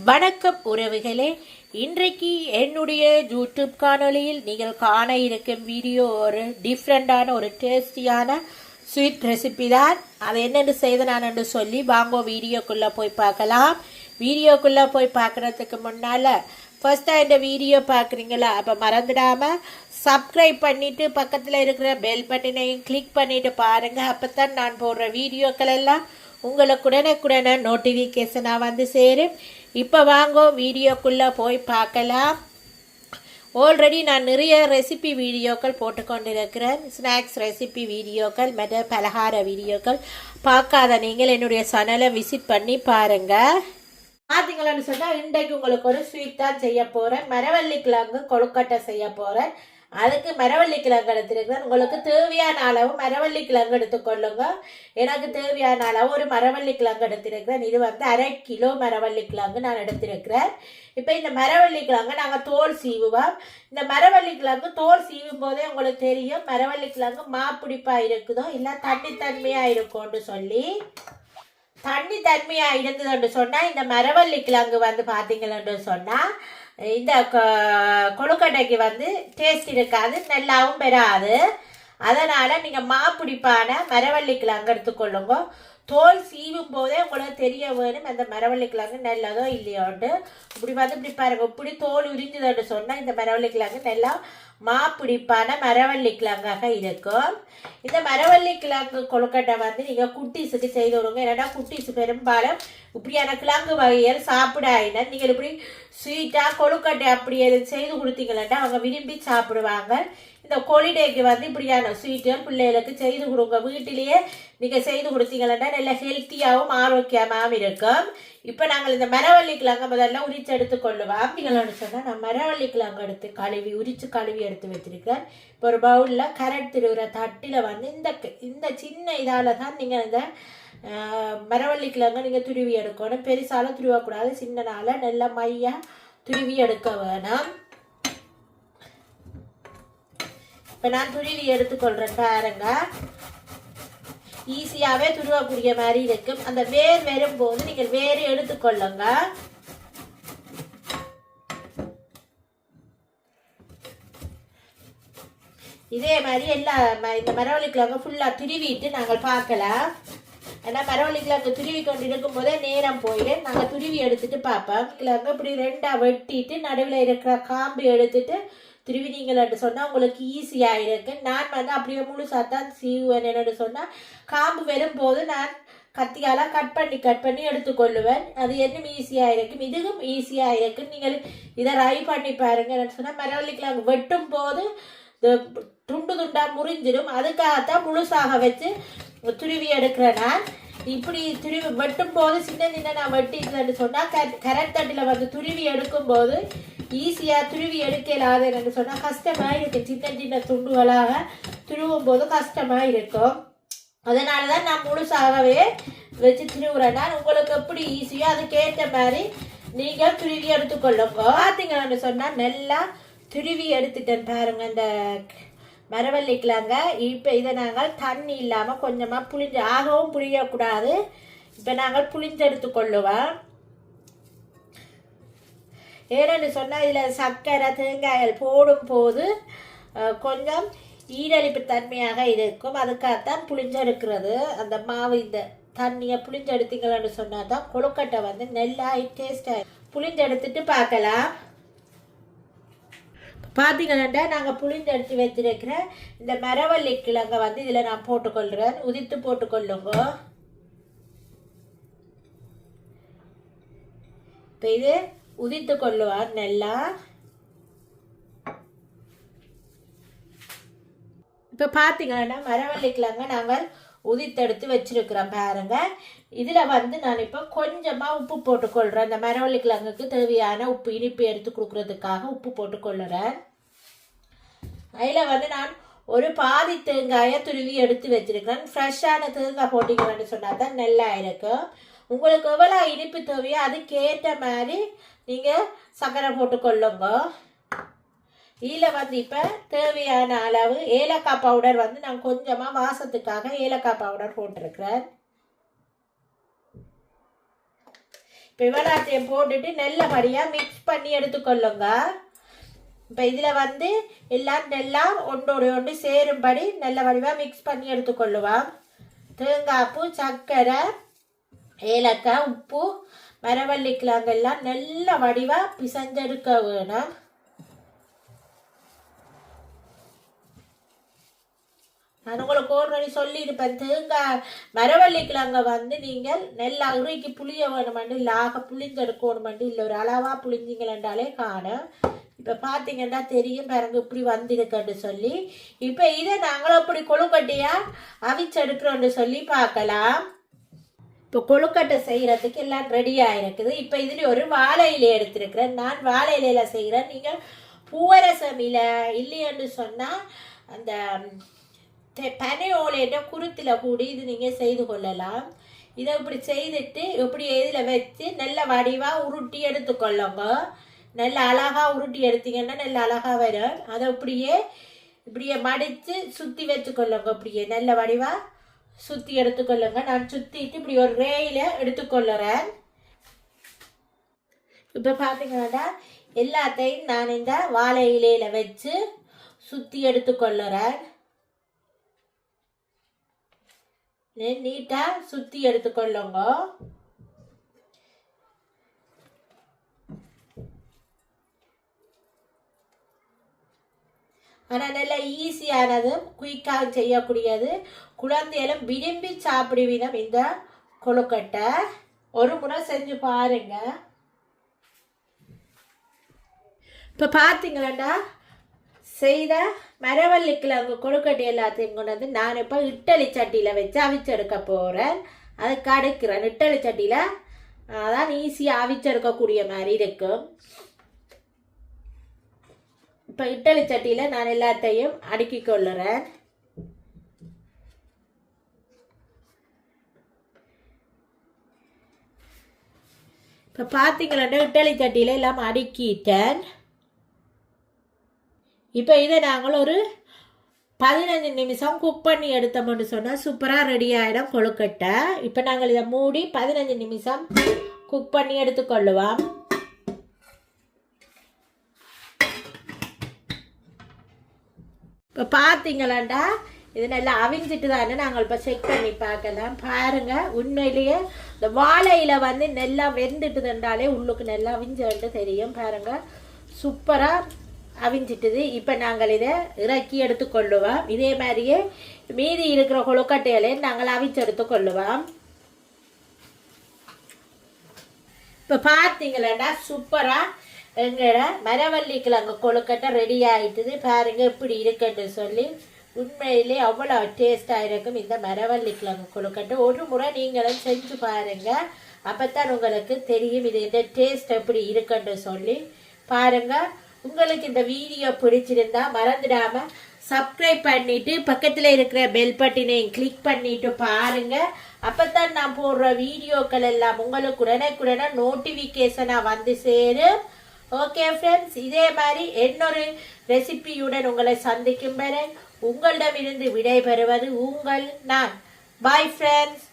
வணக்கம் உறவுகளே, இன்றைக்கு என்னுடைய யூடியூப் காணொளியில் நீங்கள் காண இருக்கும் வீடியோ ஒரு டிஃப்ரெண்டான ஒரு டேஸ்டியான ஸ்வீட் ரெசிபி தான். அது என்னென்னு செய்த நான் என்று சொல்லி வாங்கோ வீடியோக்குள்ளே போய் பார்க்கலாம். வீடியோக்குள்ளே போய் பார்க்குறதுக்கு முன்னால் ஃபஸ்ட்டாக இந்த வீடியோ பார்க்குறீங்களா, அப்போ மறந்துடாமல் சப்ஸ்கிரைப் பண்ணிவிட்டு பக்கத்தில் இருக்கிற பெல் பட்டனையும் கிளிக் பண்ணிவிட்டு பாருங்கள். அப்போ தான் நான் போடுற வீடியோக்கள் எல்லாம் உங்களுக்கு உடனே நோட்டிஃபிகேஷனாக வந்து சேரும். இப்போ வாங்கோ வீடியோக்குள்ளே போய் பார்க்கலாம். ஆல்ரெடி நான் நிறைய ரெசிபி வீடியோக்கள் போட்டுக்கொண்டிருக்கிறேன். ஸ்நாக்ஸ் ரெசிபி வீடியோக்கள் மற்ற பலகார வீடியோக்கள் பார்க்காத நீங்கள் என்னுடைய சேனலை விசிட் பண்ணி பாருங்கள். பார்த்தீங்களான்னு சொன்னால் இன்றைக்கு உங்களுக்கு ஒரு ஸ்வீட் தான் செய்ய போகிறேன். மரவள்ளி கிழங்கு கொழுக்கட்டை செய்ய போகிறேன். அதுக்கு மரவள்ளி கிழங்கு எடுத்துருக்கிறேன். உங்களுக்கு தேவையான அளவு மரவள்ளி கிழங்கு எடுத்துக்கொள்ளுங்க. எனக்கு தேவையான அளவு ஒரு மரவள்ளி கிழங்கு எடுத்திருக்கிறேன். இது வந்து 1/2 கிலோ மரவள்ளி கிழங்கு நான் எடுத்திருக்கிறேன். இப்போ இந்த மரவள்ளி கிழங்கு நாங்கள் தோல் சீவுவோம். இந்த மரவள்ளி கிழங்கு தோல் சீவும் போதே உங்களுக்கு தெரியும் மரவள்ளி கிழங்கு மாப்பிடிப்பாக இருக்குதோ இல்லை தண்ணித்தன்மையாக இருக்கும்னு சொல்லி. தண்ணி தன்மையாக இருந்ததுன்னு சொன்னால் இந்த மரவள்ளி கிழங்கு வந்து பார்த்தீங்கன்னு சொன்னால் இந்த கொழுக்கட்டைக்கு வந்து டேஸ்ட் இருக்காது, நல்லாவும் பெறாது. அதனால் நீங்கள் மாப்பிடிப்பான மரவள்ளி கிழங்கு எடுத்துக்கொள்ளுங்க. தோல் சீவும் போதே உங்களுக்கு தெரிய வேணும் அந்த மரவள்ளி கிழங்கு நல்லதோ இல்லையோண்டு. இப்படி வந்து இப்படி பாருங்க, இப்படி தோல் உரிஞ்சுதுன்னு சொன்னால் இந்த மரவள்ளி கிழங்கு நல்லா மாப்பிடிப்பான மரவள்ளி கிழங்காக இருக்கும். இந்த மரவள்ளி கிழங்கு கொழுக்கட்டை வந்து நீங்கள் குட்டீஸுக்கு செய்து விடுங்க. ஏன்னா குட்டீஸு பெரும்பாலும் இப்படியான கிழங்கு வகைகள் சாப்பிடாயினா நீங்கள் இப்படி ஸ்வீட்டாக கொழுக்கட்டை அப்படி எது செய்து கொடுத்தீங்களா அவங்க விரும்பி சாப்பிடுவாங்க. இந்த ஹாலிடேக்கு வந்து இப்படியான ஸ்வீட்டுகள் பிள்ளைகளுக்கு செய்து கொடுங்க. வீட்டிலேயே நீங்கள் செய்து கொடுத்தீங்கன்னா நல்ல ஹெல்த்தியாகவும் ஆரோக்கியமாகவும் இருக்கும். இப்போ நாங்கள் இந்த மரவள்ளி கிழங்கு முதல்ல உரிச்சு எடுத்துக்கொள்ளுவோம். அப்படிங்களான்னு சொன்னால் நான் மரவள்ளி கிழங்கு எடுத்து உரிச்சு கழுவி எடுத்து வச்சிருக்கேன். இப்போ ஒரு பவுலில் கரட் திருவுற தட்டில் வந்து இந்த சின்ன இதால் தான் நீங்கள் இந்த மரவள்ளி கிழங்கு நீங்கள் துருவி எடுக்கணும். பெருசாலும் துருவக்கூடாது, சின்னனால நல்ல மையாக துருவி எடுக்க வேணும். இப்போ நான் துருவி எடுத்துக்கொள்கிறேன் பாருங்க. ஈஸியாகவே துருவக்கூடிய மாதிரி இருக்கும். அந்த வேர் வரும்போது நீங்கள் வேறு எடுத்துக்கொள்ளுங்க. இதே மாதிரி இந்த மரவள்ளி கிழங்கு ஃபுல்லாக துருவிட்டு நாங்கள் பார்க்கலாம். ஏன்னா மரவள்ளி கிழங்கு துருவி கொண்டு இருக்கும் போதே நேரம் போயிடும். நாங்கள் துருவி எடுத்துட்டு பார்ப்போம். கிழங்கு இப்படி 2ஆக வெட்டிட்டு நடுவில் இருக்கிற காம்பு எடுத்துட்டு திருவினீங்கள்னு சொன்னால் உங்களுக்கு ஈஸியாக இருக்கு. நான் வந்து அப்படியே முழுசாத்தான் சீவுவேன். என்னென்னு சொன்னால் காம்பு வரும்போது நான் கத்தியால் கட் பண்ணி எடுத்துக்கொள்ளுவேன். அது இன்னும் ஈஸியாக இருக்கும். இதுவும் ஈஸியாக இருக்கு. நீங்கள் இதை ரை பண்ணி பாருங்க. என்னென்னு சொன்னால் மரவள்ளி கிழங்கு வெட்டும் போது துண்டு துண்டாக முறிஞ்சிடும். அதுக்காகத்தான் முழுசாக வச்சு துருவி எடுக்கிறேன். நான் இப்படி துருவி வெட்டும் போது சின்ன நான் வெட்டிட்டுன்னு சொன்னால் கரண்ட் தட்டில் வந்து துருவி எடுக்கும்போது ஈஸியாக துருவி எடுக்கலாதுன்னு சொன்னால் கஷ்டமாக இருக்கும். சின்ன துண்டுகளாக துருவும் போது கஷ்டமாக இருக்கும். அதனால தான் நான் முழுசாகவே வச்சு திருவுறேன்னா உங்களுக்கு எப்படி ஈஸியோ அதுக்கேற்ற மாதிரி நீங்கள் துருவி எடுத்துக்கொள்ளுங்க. பார்த்தீங்கன்னு சொன்னால் நல்லா துருவி எடுத்துட்டேன் பாருங்க இந்த மரவள்ளி கிழங்க. இப்போ இதை நாங்கள் தண்ணி இல்லாமல் கொஞ்சமாக புளிஞ்சு ஆகவும் புளியக்கூடாது. இப்போ நாங்கள் புளிஞ்சு எடுத்துக்கொள்ளுவோம். ஏன்னு சொன்னால் இதில் சர்க்கரை தேங்காய்கள் போடும் போது கொஞ்சம் ஈரழிப்பு தன்மையாக இருக்கும். அதுக்காகத்தான் புளிஞ்செடுக்கிறது. அந்த மாவு இந்த தண்ணியை புளிஞ்செடுத்தீங்களான்னு சொன்னால் தான் கொழுக்கட்டை வந்து நல்லா டேஸ்டாக புளிஞ்செடுத்துட்டு பார்க்கலாம். பார்த்தீங்கன்னா நாங்கள் புளிஞ்செடுத்து வச்சிருக்கிற இந்த மரவள்ளி கிழங்கை வந்து இதில் நான் போட்டுக்கொள்கிறேன். உதித்து போட்டுக்கொள்ளுங்க. இப்போ இது உதித்து கொள்ளுவார் நல்லா. இப்போ பார்த்தீங்கன்னா மரவள்ளி கிழங்கு நாங்கள் உதித்தெடுத்து வச்சிருக்கிறோம் பாருங்க. இதில் வந்து நான் இப்போ கொஞ்சமாக உப்பு போட்டுக்கொள்கிறேன். இந்த மரவள்ளி கிழங்குக்கு தேவையான உப்பு இனிப்பு எடுத்து கொடுக்குறதுக்காக உப்பு போட்டுக்கொள்ளுறேன். அதில் வந்து நான் ஒரு பாதி தேங்காயை துருவி எடுத்து வச்சிருக்கிறேன். ஃப்ரெஷ்ஷான தேங்காய் போட்டிங்கன்னு சொன்னால் தான் நல்லா இருக்கும். உங்களுக்கு எவ்வளோ இனிப்பு தேவையோ அதுக்கேற்ற மாதிரி நீங்கள் சர்க்கரை போட்டுக்கொள்ளுங்க. இதில் வந்து இப்போ தேவையான அளவு ஏலக்காய் பவுடர் வந்து நான் கொஞ்சமாக வாசத்துக்காக ஏலக்காய் பவுடர் போட்டிருக்கிறேன். இப்போ இவ்வளோத்தையும் போட்டுட்டு நல்லபடியாக மிக்ஸ் பண்ணி எடுத்துக்கொள்ளுங்க. இப்போ இதில் வந்து எல்லாம் ஒன்றோடு ஒன்று சேரும்படி நல்ல வடிவாக மிக்ஸ் பண்ணி எடுத்துக்கொள்ளுவோம். தேங்காய் பூ, சர்க்கரை, ஏலக்காய், உப்பு, மரவள்ளி கிழங்கு எல்லாம் நல்ல வடிவாக பிசைஞ்செடுக்க வேணும். நான் உங்களுக்கு ஆல்ரெடி சொல்லியிருப்பேன், தேங்காய் மரவள்ளி கிழங்க வந்து நீங்கள் நெல்ல உருக்கி புளிய வேணுமெண்டு லாக புளிஞ்செடுக்கணுமெண்டு இல்லை ஒரு அளவாக புளிஞ்சிங்களென்றாலே காணும். இப்போ பார்த்தீங்கன்னா தெரியும் பாருங்க இப்படி வந்திருக்குன்னு சொல்லி. இப்போ இதை நாங்களும் இப்படி கொழுக்கட்டையாக அவிச்செடுக்கிறோன்னு சொல்லி பார்க்கலாம். இப்போ கொழுக்கட்டை செய்கிறதுக்கு எல்லாம் ரெடியாக இருக்குது. இப்போ இதில் ஒரு வாழை இலை எடுத்திருக்கிறேன். நான் வாழை இலையில் செய்கிறேன். நீங்கள் பூவரசம் இலை இல்லைன்னு சொன்னால் அந்த பனை ஓலையிட்ட குருத்தில் கூடி இது நீங்கள் செய்து கொள்ளலாம். இதை இப்படி செய்துட்டு இப்படி இதில் வச்சு நல்ல வடிவாக உருட்டி எடுத்துக்கொள்ளுங்க. நல்ல அழகாக உருட்டி எடுத்தீங்கன்னா நல்ல அழகாக வரும். அதை இப்படியே மடித்து சுற்றி வச்சுக்கொள்ளுங்க. இப்படியே நல்ல வடிவாக சுற்றி எடுத்துக்கொள்ளுங்க. நான் சுற்றிட்டு இப்படி ஒரு ரேயில் எடுத்துக்கொள்ளுறேன். இப்போ பார்த்தீங்கன்னா எல்லாத்தையும் நான் இந்த வாழை இலையில் வச்சு சுற்றி எடுத்துக்கொள்ளுறேன். நீட்டாக சுற்றி எடுத்துக்கொள்ளுங்க. ஆனால் நல்லா ஈஸியானது, குயிக்காக செய்யக்கூடியது, குழந்தைகளும் விரும்பி சாப்பிடுவினம் இந்த கொழுக்கட்டை. ஒரு முறை செஞ்சு பாருங்க. இப்போ பார்த்தீங்களா செய்த மரவள்ளி கிழங்கு கொழுக்கட்டை எல்லாத்தையும் கொண்டு வந்து நான் இப்போ இட்டலி சட்டியில் வச்சு அவிச்செடுக்க போகிறேன். அதுக்கு அடுக்கிறேன். இட்டலி சட்டியில் அதான் ஈஸியாக அவிச்செடுக்கக்கூடிய மாதிரி இருக்கும். இப்போ இட்டலி சட்டியில் நான் எல்லாத்தையும் அடுக்கி கொள்ளுறேன். இப்போ பார்த்தீங்களா இட்டலி சட்டியில் எல்லாம் அடுக்கிட்டேன். இப்போ இதை நாங்கள் ஒரு 15 நிமிஷம் குக் பண்ணி எடுத்தோம்னு சொன்னால் சூப்பராக ரெடி ஆகிடும் கொழுக்கட்டை. இப்போ நாங்கள் இதை மூடி 15 நிமிஷம் குக் பண்ணி எடுத்துக்கொள்ளுவோம். இப்போ பார்த்தீங்களாண்டா இது நல்லா அவிஞ்சிட்டு தானே நாங்கள் இப்போ செக் பண்ணி பார்க்கலாம். பாருங்கள், உண்மையிலேயே இந்த வாழையில் வந்து நல்லா வெந்துட்டுதுன்றாலே உள்ளுக்கு நல்லா அவிஞ்சுட்டு தெரியும். பாருங்கள், சூப்பராக அவிஞ்சிட்டுது. இப்போ நாங்கள் இதை இறக்கி எடுத்துக்கொள்ளுவோம். இதே மாதிரியே மீதி இருக்கிற கொழுக்கட்டைகளையும் நாங்கள் அவிச்சு எடுத்துக்கொள்ளுவோம். இப்போ பார்த்தீங்களா சூப்பராக எங்களோட மரவள்ளி கிழங்கு கொழுக்கட்டை ரெடி ஆகிட்டுது. பாருங்க இப்படி இருக்குன்னு சொல்லி. உண்மையிலே அவ்வளோ டேஸ்டாக இருக்கும் இந்த மரவள்ளி கிழங்கு கொழுக்கட்டை. ஒரு முறை நீங்களும் செஞ்சு பாருங்க. அப்போத்தான் உங்களுக்கு தெரியும் இது இந்த டேஸ்ட் எப்படி இருக்குன்னு சொல்லி. பாருங்கள், உங்களுக்கு இந்த வீடியோ பிடிச்சிருந்தா மறந்துடாம சப்ஸ்கிரைப் பண்ணிட்டு பக்கத்தில் இருக்கிற பெல் பட்டினையும் கிளிக் பண்ணிட்டு பாருங்க. அப்பதான் நான் போடுற வீடியோக்கள் எல்லாம் உங்களுக்கு உடனே நோட்டிஃபிகேஷனாக வந்து சேரும். ஓகே ஃப்ரெண்ட்ஸ், இதே மாதிரி இன்னொரு ரெசிபியுடன் உங்களை சந்திக்கும் வரை உங்களிடமிருந்து விடைபெறுவது உங்கள் நான். Bye friends.